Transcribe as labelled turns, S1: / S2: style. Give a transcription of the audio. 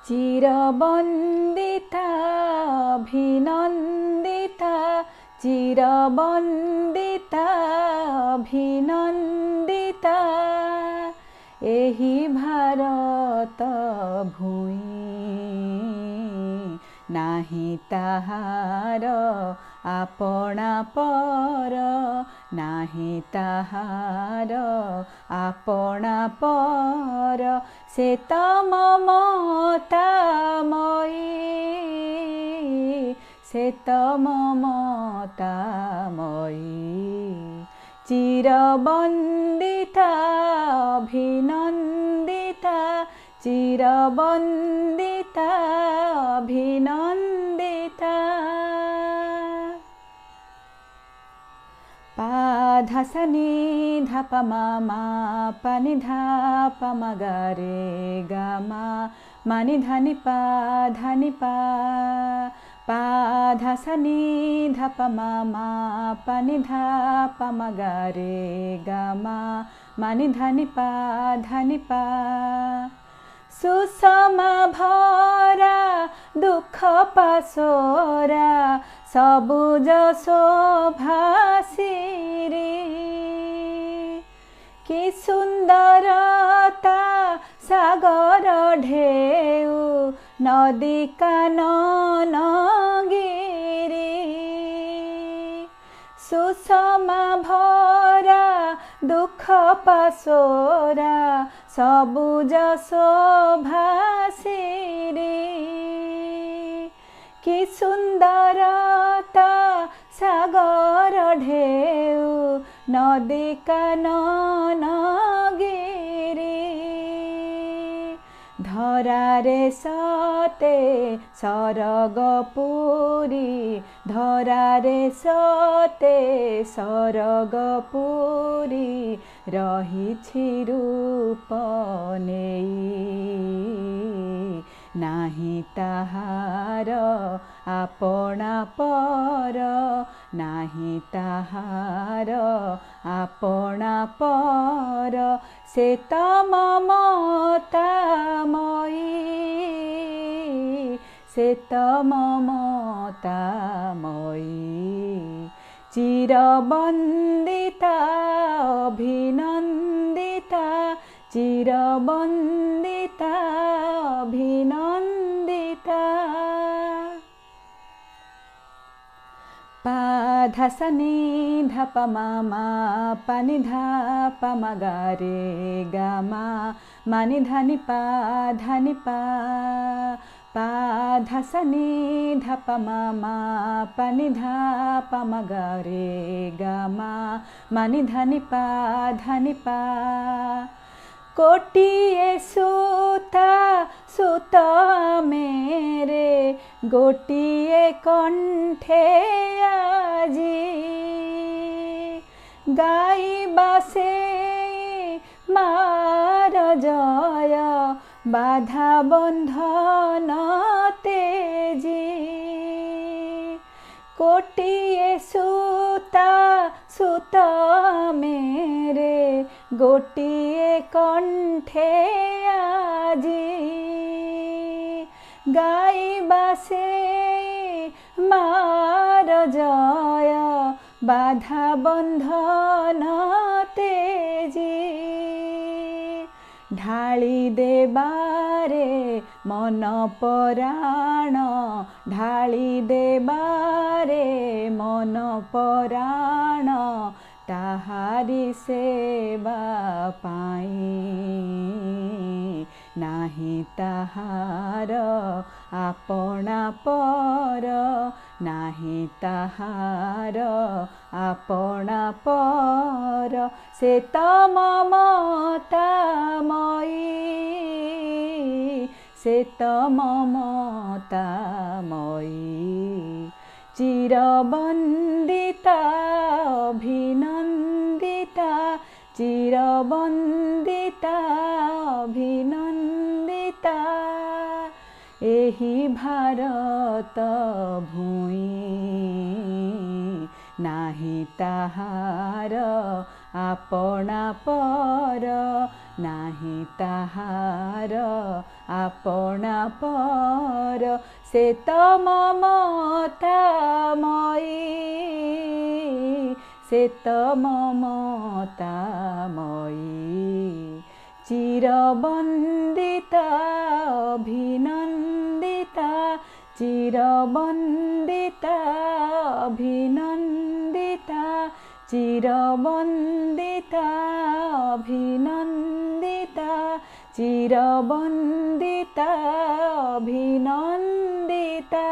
S1: चिरबन्दिता अभिनन्दिता चिरबन्दिता अभिनन्दिता एही भारत भूमि नाही ताहार आपणा पर नाही ताहार आपणा पर से त ममतामयी से त ममतामयी चिरबन्दिता अभिनन्दिता चिरबन्दिता अभिनन्दिता पाधसनि धप मा पनि धाप मगरे गमा मनि धनि पा पाधसनि धप मा पनि धाप मगरे गमा मनि धनि पा सुषमा भरा दुख पासोरा सबुज शोभासिरी कि सुन्दरता सागर ढेउ नदी कानन गिरी सुषमा भरा दुख पासोरा सबुज शोभासिरी कि सुन्दरता सागर ढेउ नदी कानन गिरी धरारे सते सरगपुरी धरारे सते सरगपुरी रहिछि रूप नेई नाही ताहार आपणा पर नाही ताहार आपणा पर से त ममतामयी से त ममतामयी चिरबन्दिता अभिनन्दिता चिरबन्दिता अभिनन्दिता पाधसनि धप मा पनि धाप मगरे गमा मनि धनि पा पाधसनि धप मा पनि धाप मगरे गमा मनि धनि पा गोटिए सूता सूत मेरे गोटिए कंठे आजी गाइबा से मार जय बाधा बंधन तेजी गोटिए सूता सूत मेरे गोटिए कंठे आजी गाइबा से मार जय बाधा बंधन तेजी ढाली देबारे मन पराण ढाली देबारे मन पराण ताहारी सेवा पाई नाही ताहार आपणा पर नाही ताहार आपणा पर से त ममतामयी से त ममतामयी चिरबन्दिता अभिनन्दिता चिरबन्दिता अभिनन्दिता एही भारत भूमि नाही ताहार ଆପଣା ପର ନାହିଁ ତାହାର ଆପଣା ପର ସେ ତ ମମତାମୟୀ ସେ ତ ମମତାମୟୀ ଚିରବନ୍ଦିତା ଅଭିନନ୍ଦିତା ଚିରବନ୍ଦିତା ଅଭିନନ୍ଦିତା চিরবন্দিতা অভিনন্দিতা চিরবন্দিতা অভিনন্দিতা।